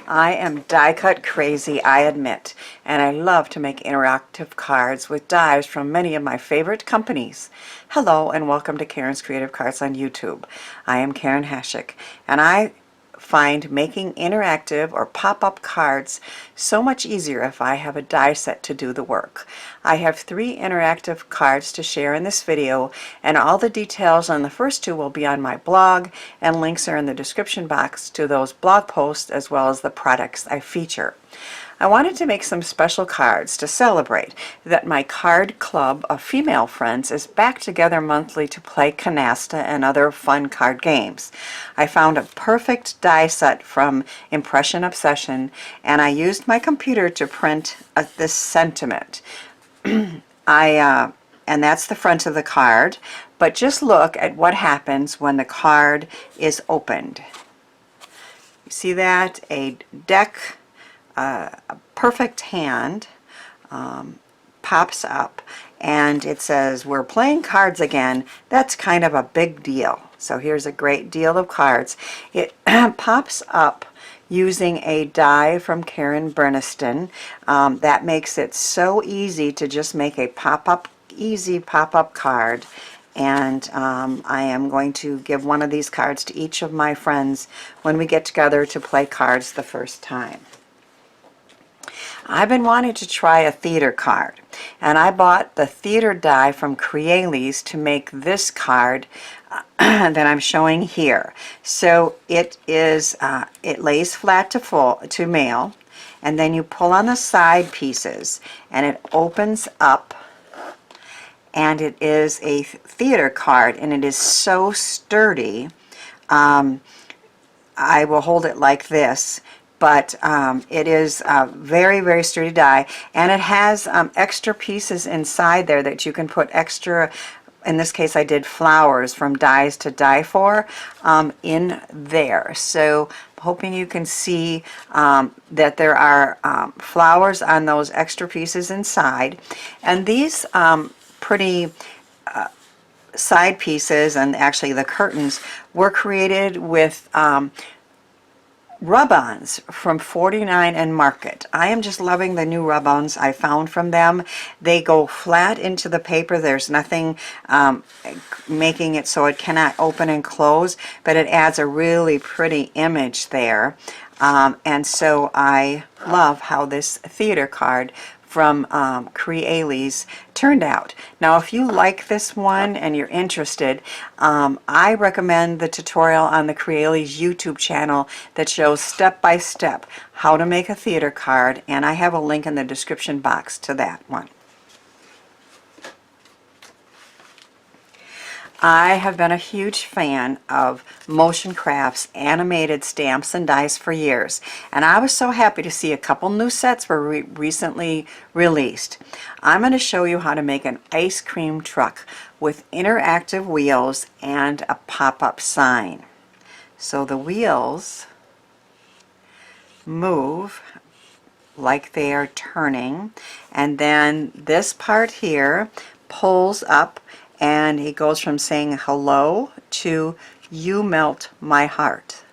I am die cut crazy, I admit, and I love to make interactive cards with dies from many of my favorite companies. Hello and welcome to Karen's Creative Cards on YouTube. I am Karen Hashik, and I find making interactive or pop-up cards so much easier if I have a die set to do the work. I have 3 interactive cards to share in this video, and all the details on the first 2 will be on my blog, and links are in the description box to those blog posts as well as the products I feature. I wanted to make some special cards to celebrate that my card club of female friends is back together monthly to play canasta and other fun card games. I found a perfect die set from Impression Obsession, and I used my computer to print this sentiment. And that's the front of the card, but just look at what happens when the card is opened. You see that? A deck, a perfect hand pops up, and it says, "We're playing cards again." That's kind of a big deal. So here's a great deal of cards. It pops up using a die from Karen Berniston. That makes it so easy to just make a easy pop-up card. And I am going to give one of these cards to each of my friends when we get together to play cards the first time. I've been wanting to try a theater card, and I bought the theater die from Crealies to make this card that I'm showing here. So it is it lays flat to mail, and then you pull on the side pieces and it opens up, and it is a theater card, and it is so sturdy. I will hold it like this, but it is a very, very sturdy die, and it has extra pieces inside there that you can put extra. In this case, I did flowers from dies to die for in there. So I'm hoping you can see that there are flowers on those extra pieces inside. And these pretty side pieces, and actually the curtains, were created with rub-ons from 49 and Market. I am just loving the new rub-ons I found from them. They go flat into the paper. There's nothing making it so it cannot open and close, but it adds a really pretty image there. And so I love how this theater card from Crealies turned out. Now, if you like this one and you're interested, I recommend the tutorial on the Crealies YouTube channel that shows step-by-step how to make a theater card, and I have a link in the description box to that one. I have been a huge fan of Motion Crafts animated stamps and dies for years, and I was so happy to see a couple new sets were recently released. I'm going to show you how to make an ice cream truck with interactive wheels and a pop-up sign. So the wheels move like they are turning, and then this part here pulls up, and he goes from saying hello to "You melt my heart."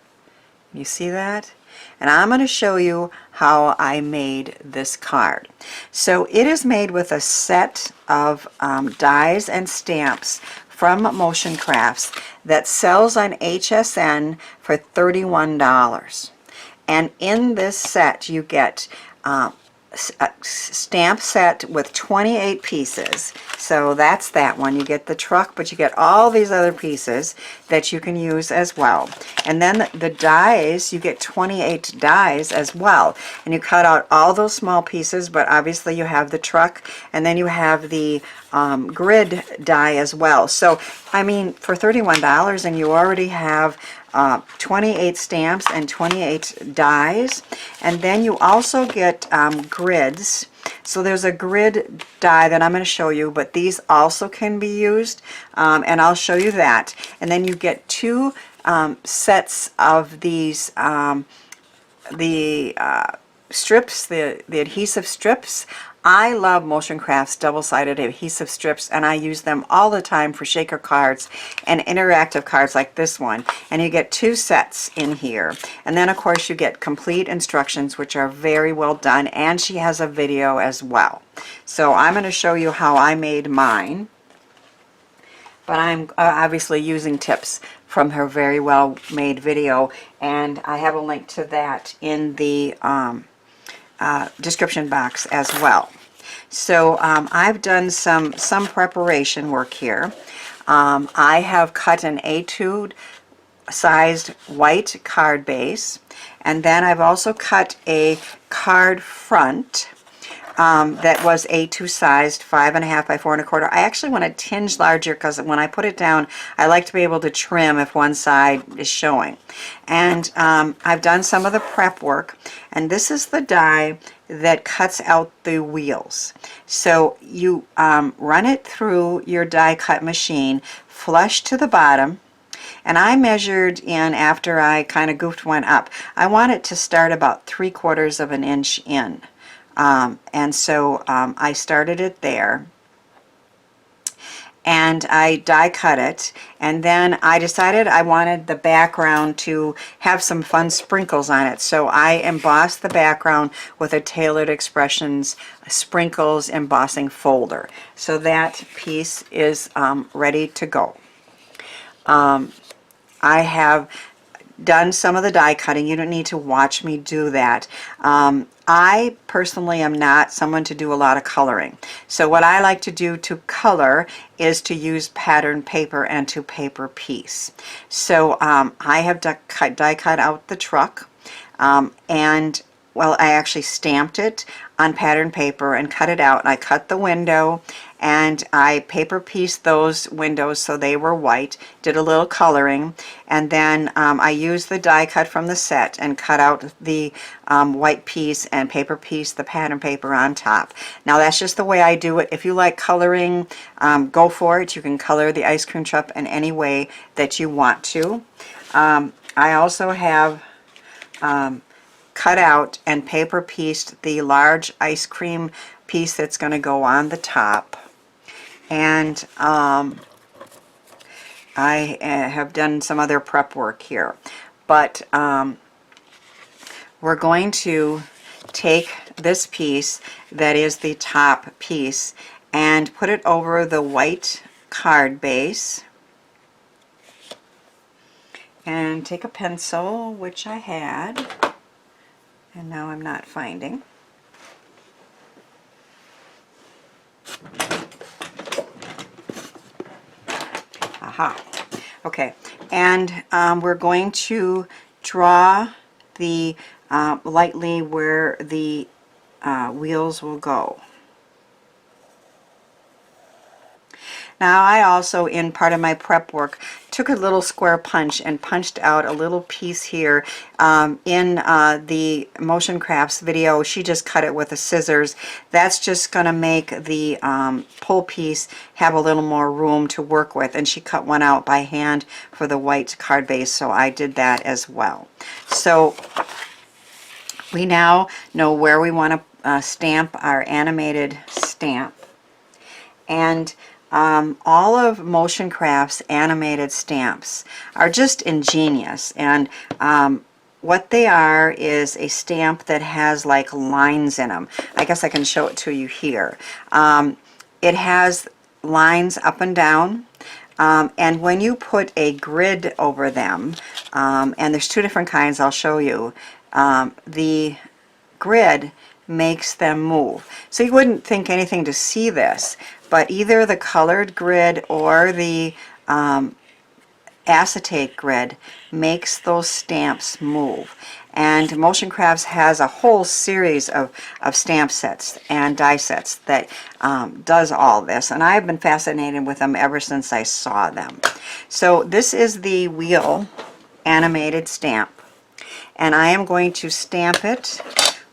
You see that? And I'm going to show you how I made this card. So it is made with a set of dies and stamps from Motion Crafts that sells on HSN for $31. And in this set you get a stamp set with 28 pieces. So that's that one. You get the truck, but you get all these other pieces that you can use as well. And then the dies, you get 28 dies as well. And you cut out all those small pieces, but obviously you have the truck, and then you have the grid die as well. So, I mean, for $31, and you already have 28 stamps and 28 dies, and then you also get grids. So there's a grid die that I'm going to show you, but these also can be used, and I'll show you that. And then you get 2 sets of these strips, the adhesive strips. I love Motion Crafts double-sided adhesive strips, and I use them all the time for shaker cards and interactive cards like this one. And you get 2 sets in here. And then of course you get complete instructions, which are very well done, and she has a video as well. So I'm going to show you how I made mine. But I'm obviously using tips from her very well made video, and I have a link to that in the description box as well. So I've done some preparation work here. I have cut an A2 sized white card base, and then I've also cut a card front that was A2 sized, 5.5 by 4.25. I actually want a tinge larger because when I put it down, I like to be able to trim if one side is showing. And I've done some of the prep work, and this is the die that cuts out the wheels. So you run it through your die cut machine, flush to the bottom, and I measured in, after I kind of goofed one up, I want it to start about 3/4 of an inch in. And so I started it there, and I die cut it, and then I decided I wanted the background to have some fun sprinkles on it, so I embossed the background with a Tailored Expressions Sprinkles embossing folder. So that piece is ready to go. I have done some of the die cutting. You don't need to watch me do that. I personally am not someone to do a lot of coloring. So what I like to do to color is to use pattern paper and to paper piece. So I have die cut out the truck, and well, I actually stamped it on pattern paper and cut it out. And I cut the window, and I paper pieced those windows so they were white, did a little coloring, and then I used the die cut from the set and cut out the white piece and paper piece the pattern paper on top. Now that's just the way I do it. If you like coloring, go for it. You can color the ice cream truck in any way that you want to. I also have cut out and paper pieced the large ice cream piece that's going to go on the top, and I have done some other prep work here, but we're going to take this piece that is the top piece and put it over the white card base, and take a pencil, which I had, and now I'm not finding. Aha. Okay, and we're going to draw the lightly where the wheels will go. Now I also, in part of my prep work, took a little square punch and punched out a little piece here. In the Motion Crafts video, she just cut it with the scissors. That's just going to make the pull piece have a little more room to work with, and she cut one out by hand for the white card base, so I did that as well. So we now know where we want to stamp our animated stamp, and all of Motion Crafts animated stamps are just ingenious, and what they are is a stamp that has like lines in them. I guess I can show it to you here. It has lines up and down, and when you put a grid over them, and there's 2 different kinds I'll show you, the grid makes them move. So you wouldn't think anything to see this, but either the colored grid or the acetate grid makes those stamps move. And Motion Crafts has a whole series of stamp sets and die sets that does all this, and I've been fascinated with them ever since I saw them. So this is the wheel animated stamp, and I am going to stamp it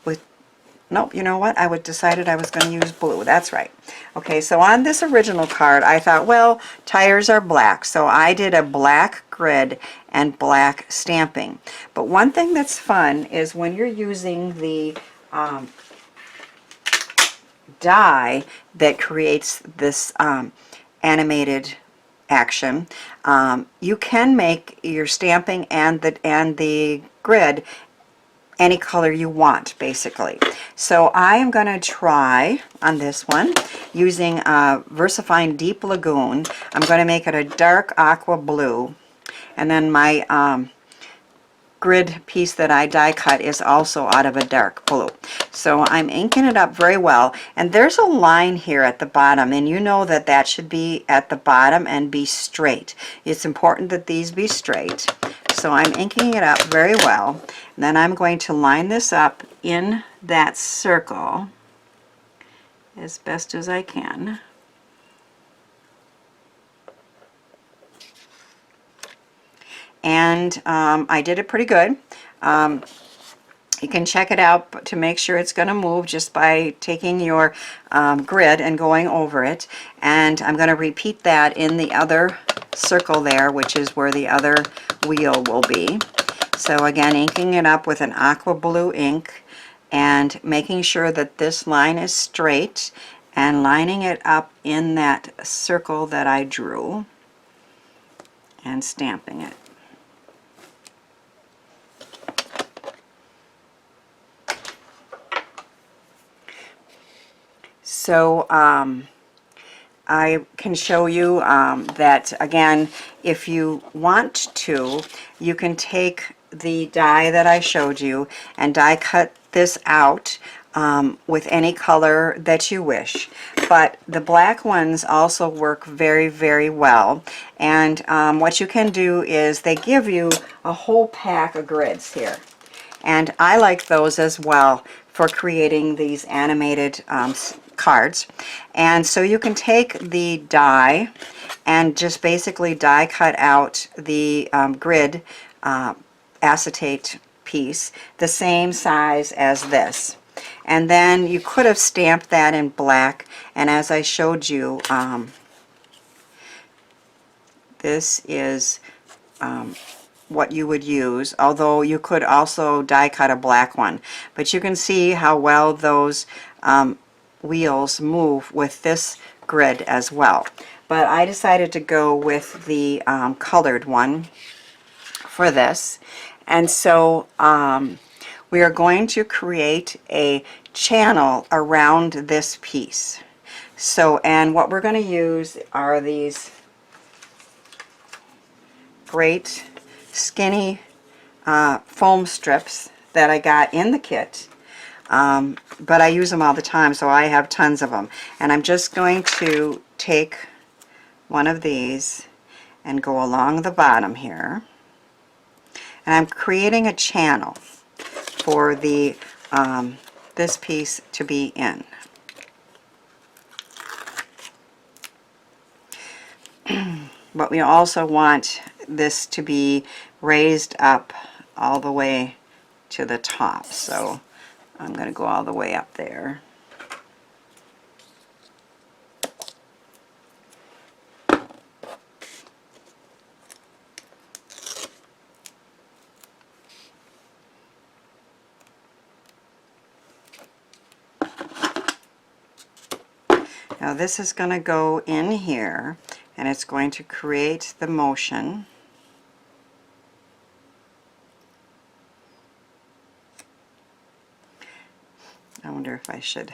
with, nope, you know what, I decided I was going to use blue. That's right. Okay, so on this original card I thought, well, tires are black, so I did a black grid and black stamping. But one thing that's fun is when you're using the die that creates this animated action. You can make your stamping and the grid any color you want, basically. So I am going to try on this one using VersaFine Deep Lagoon. I'm going to make it a dark aqua blue, and then my grid piece that I die cut is also out of a dark blue. So I'm inking it up very well, and there's a line here at the bottom, and you know that that should be at the bottom and be straight. It's important that these be straight. So I'm inking it up very well, and then I'm going to line this up in that circle as best as I can. And I did it pretty good. You can check it out to make sure it's going to move just by taking your grid and going over it. And I'm going to repeat that in the other circle there, which is where the other wheel will be. So again, inking it up with an aqua blue ink and making sure that this line is straight and lining it up in that circle that I drew and stamping it. So I can show you that, again, if you want to, you can take the die that I showed you and die cut this out with any color that you wish. But the black ones also work very, very well. And what you can do is they give you a whole pack of grids here. And I like those as well for creating these animated cards. And so you can take the die and just basically die cut out the grid acetate piece the same size as this. And then you could have stamped that in black, and as I showed you, this is what you would use, although you could also die cut a black one. But you can see how well those wheels move with this grid as well. But I decided to go with the colored one for this. And so we are going to create a channel around this piece. So, and what we're going to use are these great skinny foam strips that I got in the kit. But I use them all the time, so I have tons of them. And I'm just going to take one of these and go along the bottom here. And I'm creating a channel for the this piece to be in. But we also want this to be raised up all the way to the top. So I'm going to go all the way up there. Now this is going to go in here, and it's going to create the motion. I wonder if I should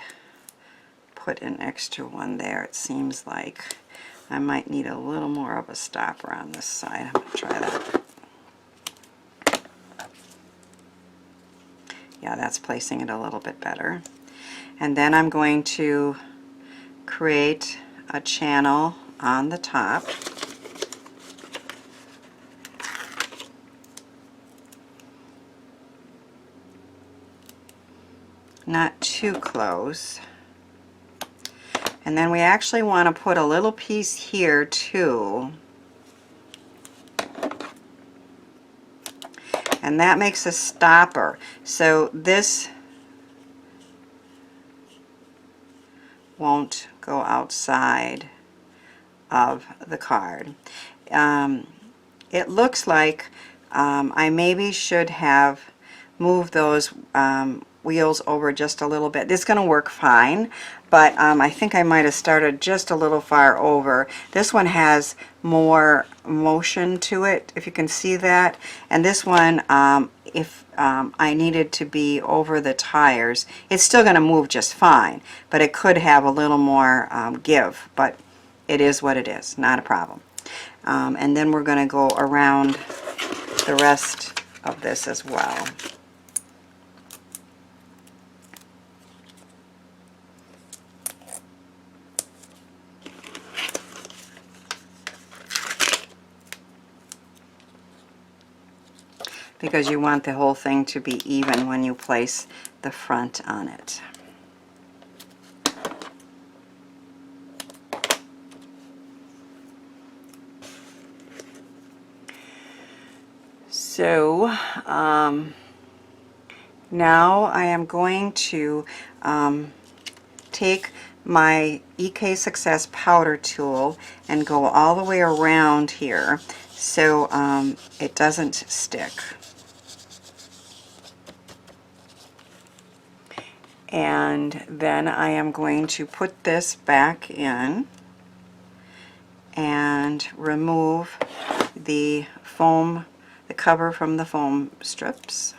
put an extra one there. It seems like I might need a little more of a stopper on this side. I'm going to try that. Yeah, that's placing it a little bit better. And then I'm going to create a channel on the top. Not too close. And then we actually want to put a little piece here too. And that makes a stopper. So this won't go outside of the card. It looks like I maybe should have moved those wheels over just a little bit. It's going to work fine, but I think I might have started just a little far over. This one has more motion to it, if you can see that. And this one, if I needed to be over the tires, it's still going to move just fine, but it could have a little more give, but it is what it is, not a problem. And then we're going to go around the rest of this as well. Because you want the whole thing to be even when you place the front on it. So now I am going to take my EK Success powder tool and go all the way around here so it doesn't stick. And then I am going to put this back in and remove the foam, the cover from the foam strips.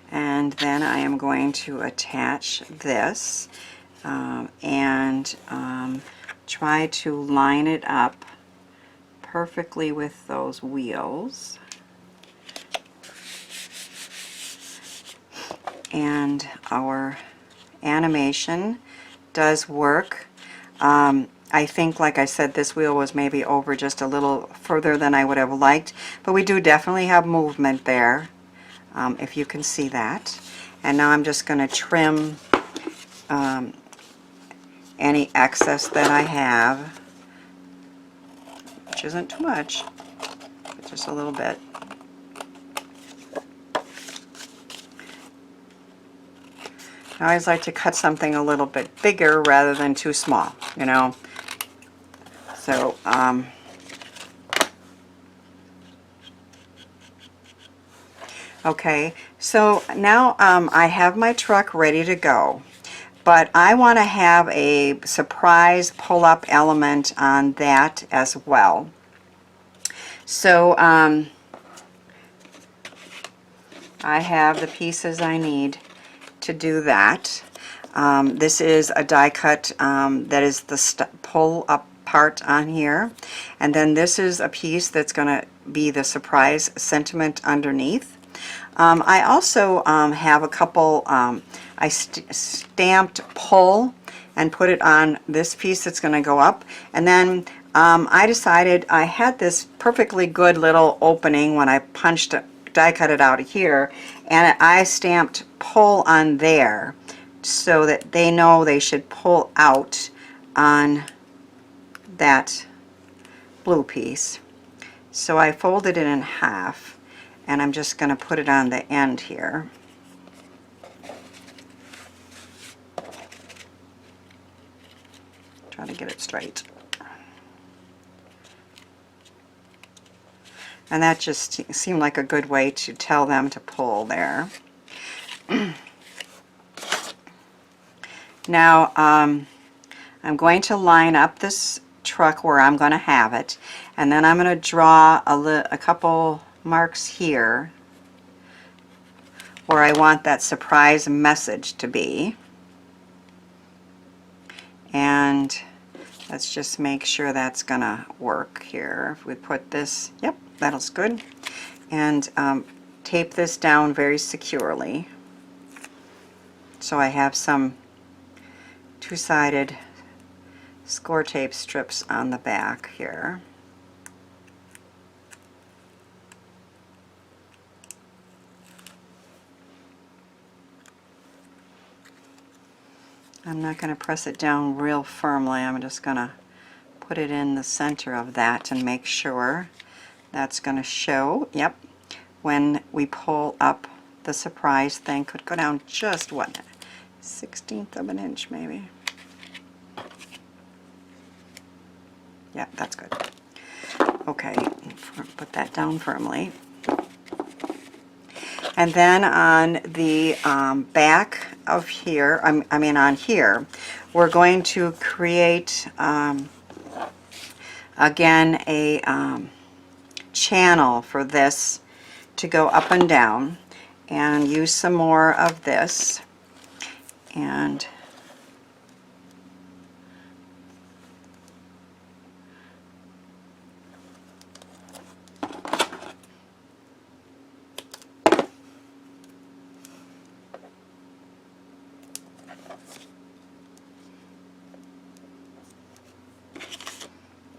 And then I am going to attach this and try to line it up perfectly with those wheels. And our animation does work. I think, like I said, this wheel was maybe over just a little further than I would have liked, but we do definitely have movement there. If you can see that. And now I'm just going to trim any excess that I have, which isn't too much, but just a little bit. I always like to cut something a little bit bigger rather than too small, you know. So, okay, so now I have my truck ready to go, but I want to have a surprise pull-up element on that as well. So I have the pieces I need to do that. This is a die cut that is the pull-up part on here, and then this is a piece that's going to be the surprise sentiment underneath. I also have a couple, I stamped pull and put it on this piece that's going to go up, and then I decided I had this perfectly good little opening when I punched it, die cut it out of here, and I stamped pull on there so that they know they should pull out on that blue piece. So I folded it in half, and I'm just going to put it on the end here. Try to get it straight. And that just seemed like a good way to tell them to pull there. Now I'm going to line up this truck where I'm going to have it, and then I'm going to draw a couple marks here where I want that surprise message to be. And let's just make sure that's gonna work here. If we put this, yep, that looks good. And tape this down very securely. So I have some two-sided score tape strips on the back here. I'm not going to press it down real firmly. I'm just going to put it in the center of that and make sure that's going to show. Yep. When we pull up, the surprise thing could go down just, what, 1/16 of an inch maybe. Yeah, that's good. Okay, put that down firmly. And then on the back of here, I mean on here, we're going to create, again, a channel for this to go up and down, and use some more of this. And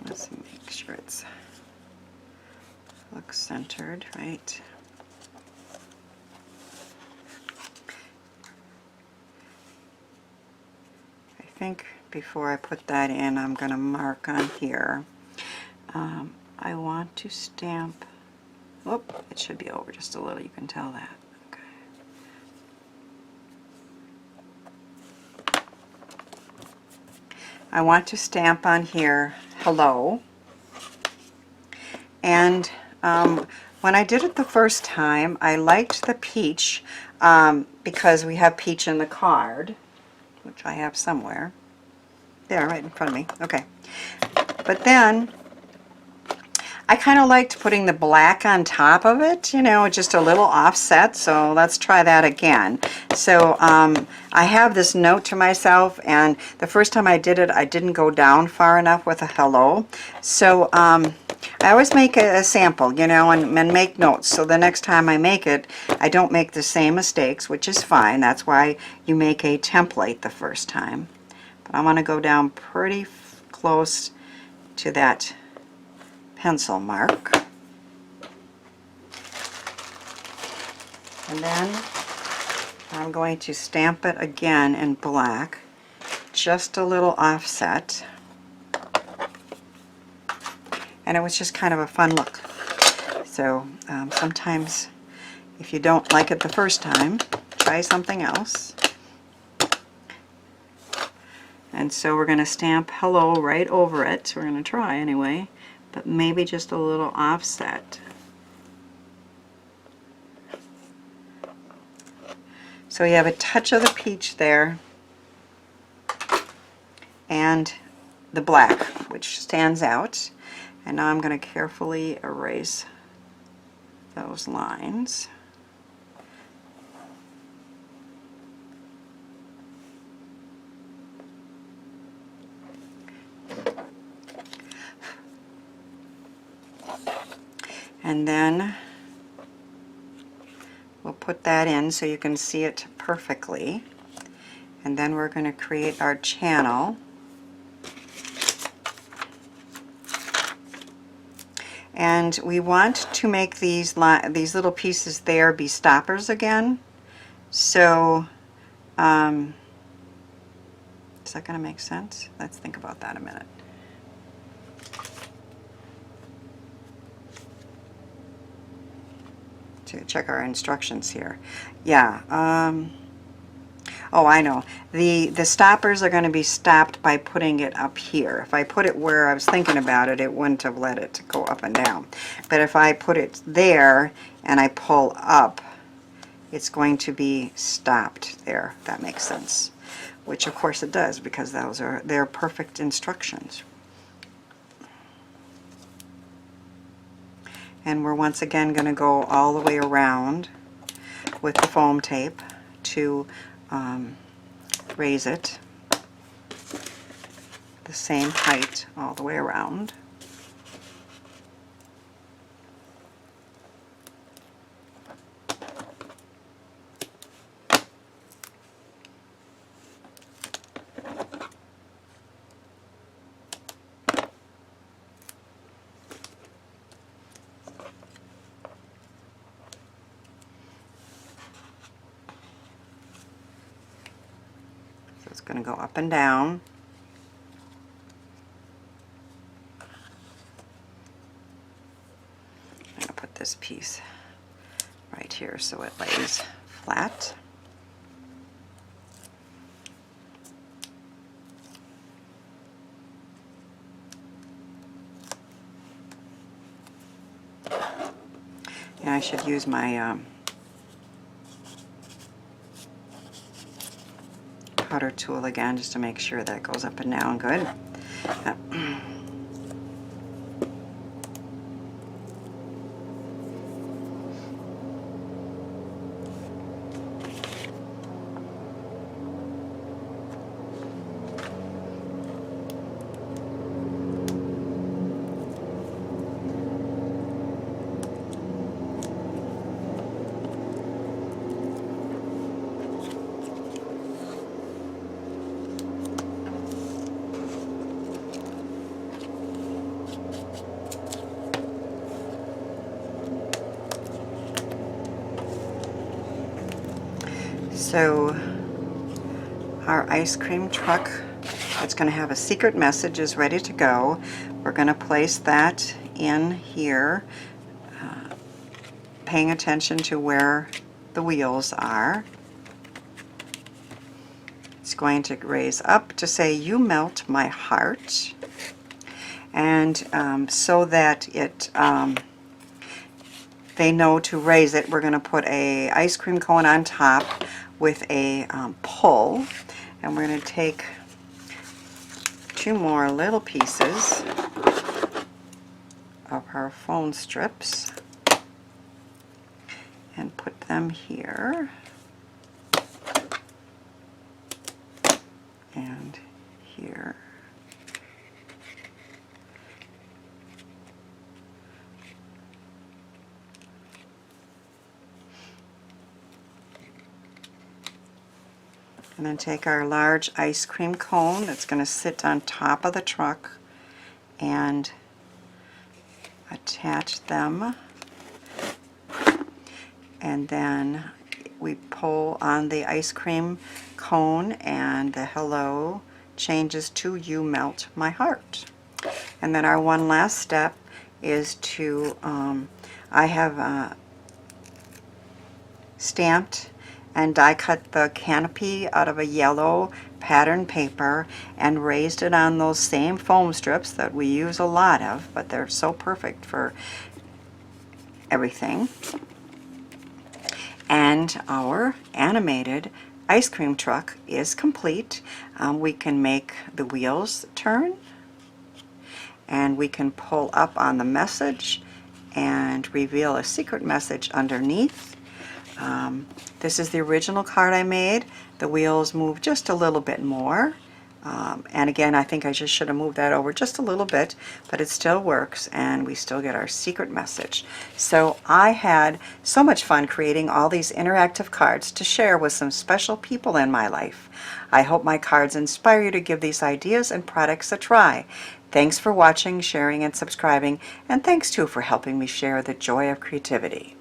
let's make sure it's looks centered, right? I think before I put that in, I'm going to mark on here. I want to stamp, whoop, it should be over just a little, you can tell that. Okay. I want to stamp on here, hello. And when I did it the first time, I liked the peach because we have peach in the card, which I have somewhere. There, right in front of me. Okay. But then I kind of liked putting the black on top of it, you know, just a little offset, so let's try that again. So I have this note to myself, and the first time I did it, I didn't go down far enough with a hello. So I always make a sample, you know, and make notes, so the next time I make it, I don't make the same mistakes, which is fine. That's why you make a template the first time. But I want to go down pretty close to that pencil mark. And then I'm going to stamp it again in black, just a little offset. And it was just kind of a fun look. So sometimes if you don't like it the first time, try something else. And so we're going to stamp hello right over it. We're going to try anyway, but maybe just a little offset. So you have a touch of the peach there and the black, which stands out. And now I'm going to carefully erase those lines. And then we'll put that in so you can see it perfectly. And then we're going to create our channel. And we want to make these little pieces there be stoppers again. So, is that going to make sense? Let's think about that a minute. To check our instructions here. Yeah. Oh, I know. The stoppers are going to be stopped by putting it up here. If I put it where I was thinking about it, it wouldn't have let it go up and down. But if I put it there and I pull up, it's going to be stopped there. If that makes sense. Which of course it does, because they're perfect instructions. And we're once again going to go all the way around with the foam tape to raise it the same height all the way around. it's going to go up and down. I'm going to put this piece right here so it lays flat. And I should use my powder tool again just to make sure that goes up and down good. So our ice cream truck, it's going to have a secret message, is ready to go. We're going to place that in here, paying attention to where the wheels are. It's going to raise up to say, "You melt my heart." And so that it they know to raise it, we're going to put a ice cream cone on top with a pull, and we're going to take 2 more little pieces of our foam strips and put them here and here. And then take our large ice cream cone that's going to sit on top of the truck and attach them. And then we pull on the ice cream cone and the hello changes to "You melt my heart." And then our one last step is to, I have stamped and die cut the canopy out of a yellow pattern paper and raised it on those same foam strips that we use a lot of, but they're so perfect for everything. And our animated ice cream truck is complete. We can make the wheels turn, and we can pull up on the message and reveal a secret message underneath. This is the original card I made. The wheels move just a little bit more. And again, I think I just should have moved that over just a little bit, but it still works, and we still get our secret message. So I had so much fun creating all these interactive cards to share with some special people in my life. I hope my cards inspire you to give these ideas and products a try. Thanks for watching, sharing, and subscribing, and thanks too for helping me share the joy of creativity.